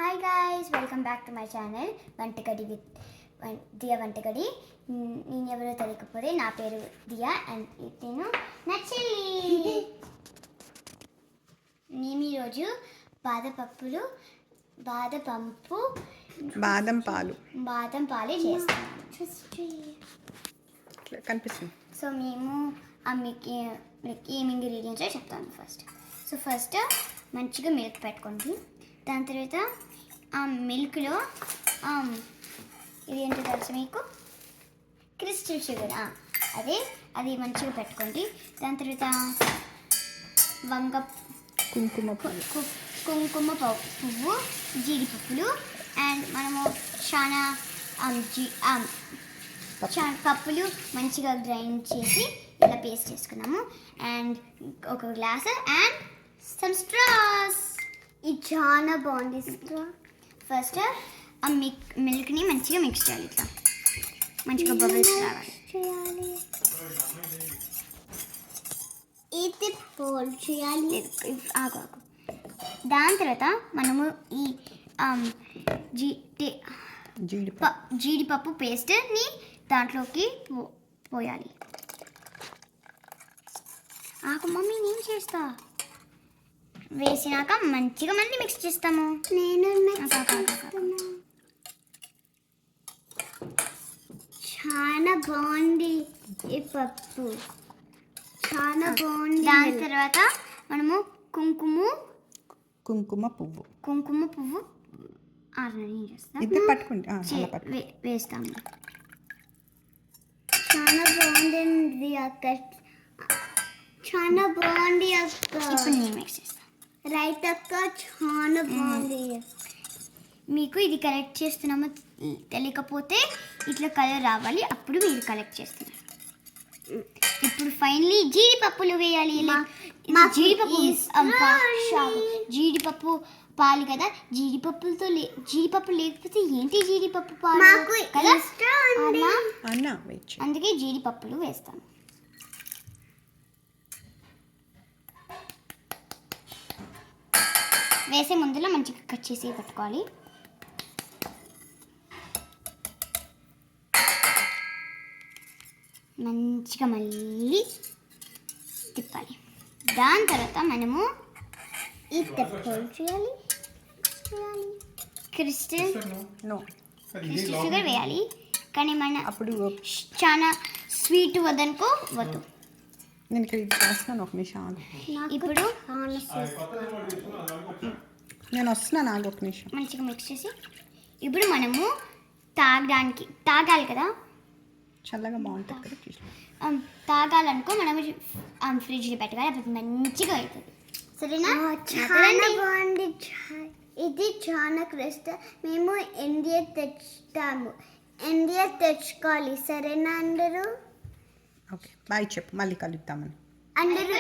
Hi guys, welcome back to my channel Vantagadi with Diya Vantagadi. నేను ఎవరో తెలియకపోతే నా పేరు దియా అండ్ నేను నా చెల్లి. మేము ఈరోజు బాదం పాలు చేస్తాము. కనిపిస్తుంది. సో మేము మీకు ఏమి ఇంగ్రీడియంట్స్ చెప్తాను. ఫస్ట్ మంచిగా మిల్క్ పెట్టుకోండి. దాని తర్వాత ఆ మిల్క్లో ఇది ఏంటో తెలుసు మీకు, క్రిస్టల్ షుగర్, అది మంచిగా పెట్టుకోండి. దాని తర్వాత కుంకుమ పువ్వు, జీడిపప్పులు అండ్ మనము చాలా పప్పులు మంచిగా గ్రైండ్ చేసి ఇలా పేస్ట్ చేసుకున్నాము. అండ్ ఒక గ్లాస్ అండ్ సమ్ స్ట్రాస్. ఇది చాలా బాగుంది. ఫస్ట్ ఆ మిల్క్ని మంచిగా మిక్స్ చేయాలి. ఇట్లా మంచిగా బబుల్స్ రావాలి. ఇది పోల్ చేయాలి. ఆగు. దాని తర్వాత మనము ఈ జీడిపప్పు పేస్ట్ని దాంట్లోకి పోయాలి. మమ్మీ నేను చేస్తా. వేసినాక మంచిగా మళ్ళీ మిక్స్ చేస్తాము. చాలా బాగుంది ఈ పప్పు, చాలా బాగుంది. దాని తర్వాత మనము కుంకుమ పువ్వు వేస్తాము. చాలా బాగుంది అక్క, చాలా బాగుంది అక్క. ఇప్పుడు నేను మిక్స్ చేస్తాను. రైట్ అక్క, చాలా బాగుంది. మీకు ఇది కలెక్ట్ చేస్తున్నామో తెలియకపోతే ఇట్లా కలర్ రావాలి, అప్పుడు మీరు కలెక్ట్ చేస్తున్నారు. ఇప్పుడు ఫైనలీ జీడిపప్పులు వేయాలి. జీడిపప్పు పాలు కదా, జీడిపప్పు లేకపోతే ఏంటి జీడిపప్పు పాలు కదా, అందుకే జీడిపప్పులు వేస్తాను. వేసే ముందులో మంచిగా కట్ చేసి పెట్టుకోవాలి. మంచిగా మళ్ళీ తిప్పాలి. దాని తర్వాత మనము ఈ చేయాలి. క్రిస్టల్ షుగర్ వేయాలి. కానీ మన అప్పుడు చాలా స్వీట్ వద్దు. నేను ఇక్కడ ఇది చేస్తాను. ఒక నిమిషం. ఇప్పుడు నేను వస్తున్నాను. ఒక నిమిషం. మంచిగా మిక్స్ చేసి ఇప్పుడు మనము తాగాలి కదా, చల్లగా బాగుంటుంది కదా. తాగాలనుకో మనము ఫ్రిడ్జ్లో పెట్టాలి, అప్పుడు మంచిగా అవుతుంది. సరేనా? చాలా బాగుంది. ఇది చాలా క్రిస్టల్. మేము ఇండియా తెచ్చుకోవాలి. సరేనా అందరూ? ఓకే, బాయ్ చెప్పు. మళ్ళీ కలుద్దామని. అందరూ